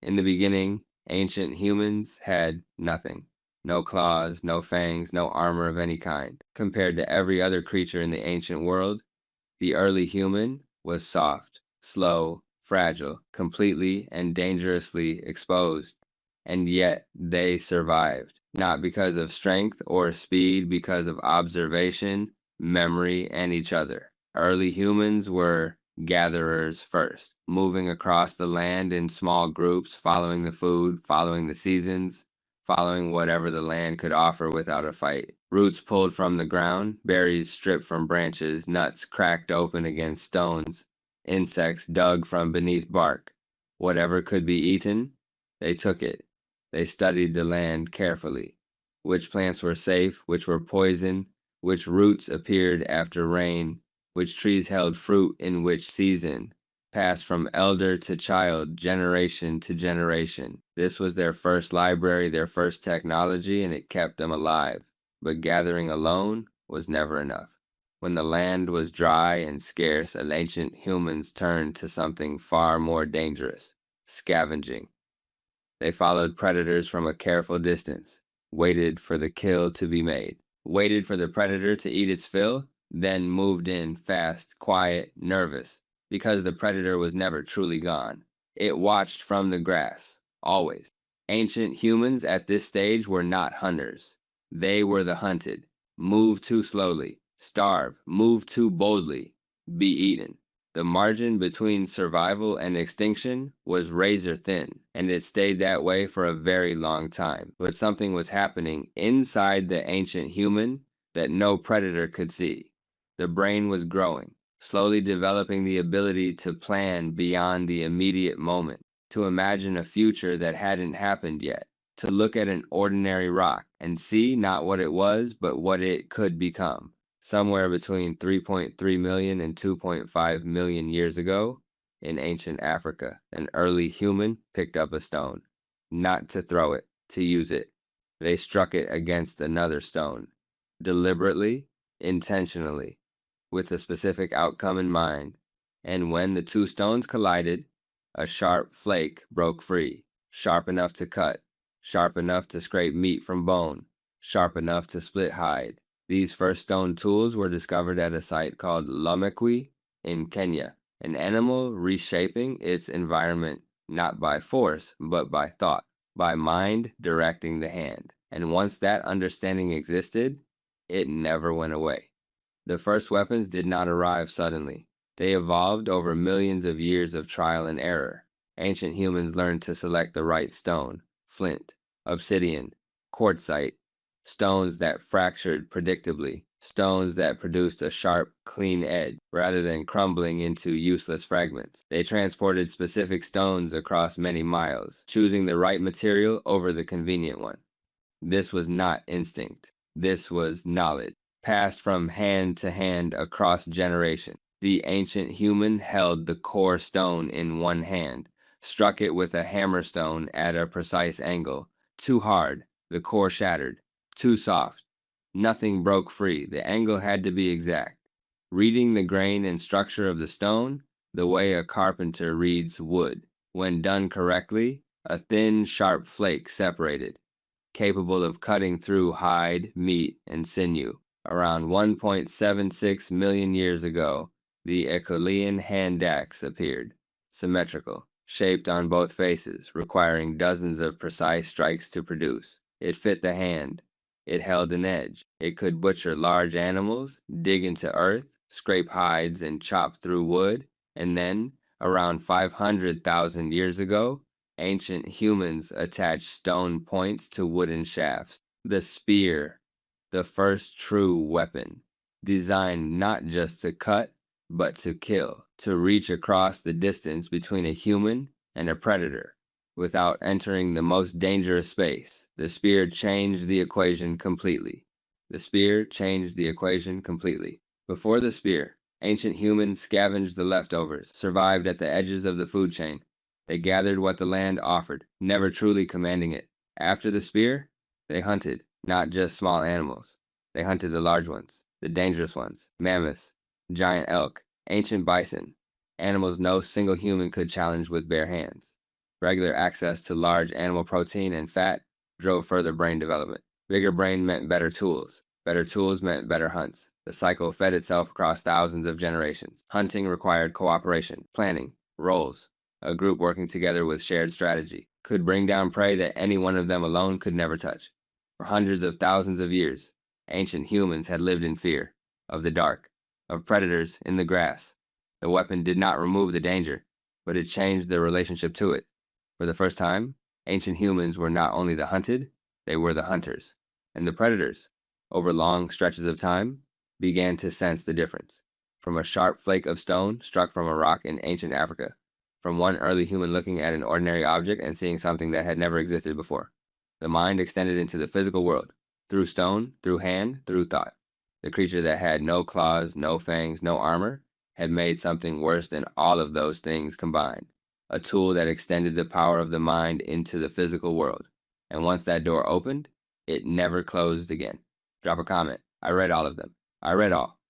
In the beginning, ancient humans had nothing. No claws, no fangs, no armor of any kind. Compared to every other creature in the ancient world, the early human was soft, slow, fragile, completely and dangerously exposed. And yet they survived, not because of strength or speed, because of observation, memory, and each other. Early humans were gatherers first, moving across the land in small groups, following the food, following the seasons, following whatever the land could offer without a fight. Roots pulled from the ground, berries stripped from branches, nuts cracked open against stones, insects dug from beneath bark. Whatever could be eaten, they took it. They studied the land carefully. Which plants were safe, which were poison, which roots appeared after rain, which trees held fruit in which season, passed from elder to child, generation to generation. This was their first library, their first technology, and it kept them alive. But gathering alone was never enough. When the land was dry and scarce, ancient humans turned to something far more dangerous: scavenging. They followed predators from a careful distance, waited for the kill to be made, waited for the predator to eat its fill, then moved in fast, quiet, nervous, because the predator was never truly gone. It watched from the grass, always. Ancient humans at this stage were not hunters. They were the hunted. Move too slowly, starve, move too boldly, be eaten. The margin between survival and extinction was razor thin, and it stayed that way for a very long time. But something was happening inside the ancient human that no predator could see. The brain was growing, slowly developing the ability to plan beyond the immediate moment, to imagine a future that hadn't happened yet, to look at an ordinary rock and see not what it was, but what it could become. Somewhere between 3.3 million and 2.5 million years ago, in ancient Africa, an early human picked up a stone. Not to throw it, to use it. They struck it against another stone. Deliberately, intentionally, with a specific outcome in mind. And when the two stones collided, a sharp flake broke free, sharp enough to cut, sharp enough to scrape meat from bone, sharp enough to split hide. These first stone tools were discovered at a site called Lomekwi in Kenya, an animal reshaping its environment not by force, but by thought, by mind directing the hand. And once that understanding existed, it never went away. The first weapons did not arrive suddenly. They evolved over millions of years of trial and error. Ancient humans learned to select the right stone: flint, obsidian, quartzite, stones that fractured predictably, stones that produced a sharp, clean edge, rather than crumbling into useless fragments. They transported specific stones across many miles, choosing the right material over the convenient one. This was not instinct. This was knowledge, passed from hand to hand across generations. The ancient human held the core stone in one hand, struck it with a hammerstone at a precise angle. Too hard, the core shattered. Too soft, nothing broke free. The angle had to be exact. Reading the grain and structure of the stone, the way a carpenter reads wood. When done correctly, a thin, sharp flake separated, capable of cutting through hide, meat, and sinew. Around 1.76 million years ago, the Ecolian hand axe appeared, symmetrical, shaped on both faces, requiring dozens of precise strikes to produce. It fit the hand. It held an edge. It could butcher large animals, dig into earth, scrape hides, and chop through wood. And then, around 500,000 years ago, ancient humans attached stone points to wooden shafts. The spear, the first true weapon, designed not just to cut, but to kill, to reach across the distance between a human and a predator without entering the most dangerous space. The spear changed the equation completely. The spear changed the equation completely. Before the spear, ancient humans scavenged the leftovers, survived at the edges of the food chain. They gathered what the land offered, never truly commanding it. After the spear, they hunted, not just small animals. They hunted the large ones, the dangerous ones, mammoths, giant elk, ancient bison, animals no single human could challenge with bare hands. Regular access to large animal protein and fat drove further brain development. Bigger brain meant better tools. Better tools meant better hunts. The cycle fed itself across thousands of generations. Hunting required cooperation, planning, roles. A group working together with shared strategy could bring down prey that any one of them alone could never touch. For hundreds of thousands of years, ancient humans had lived in fear of the dark, of predators in the grass. The weapon did not remove the danger, but it changed their relationship to it. For the first time, ancient humans were not only the hunted, they were the hunters. And the predators, over long stretches of time, began to sense the difference. From a sharp flake of stone struck from a rock in ancient Africa, from one early human looking at an ordinary object and seeing something that had never existed before. The mind extended into the physical world, through stone, through hand, through thought. The creature that had no claws, no fangs, no armor, had made something worse than all of those things combined. A tool that extended the power of the mind into the physical world. And once that door opened, it never closed again. Drop a comment. I read all of them. I read all.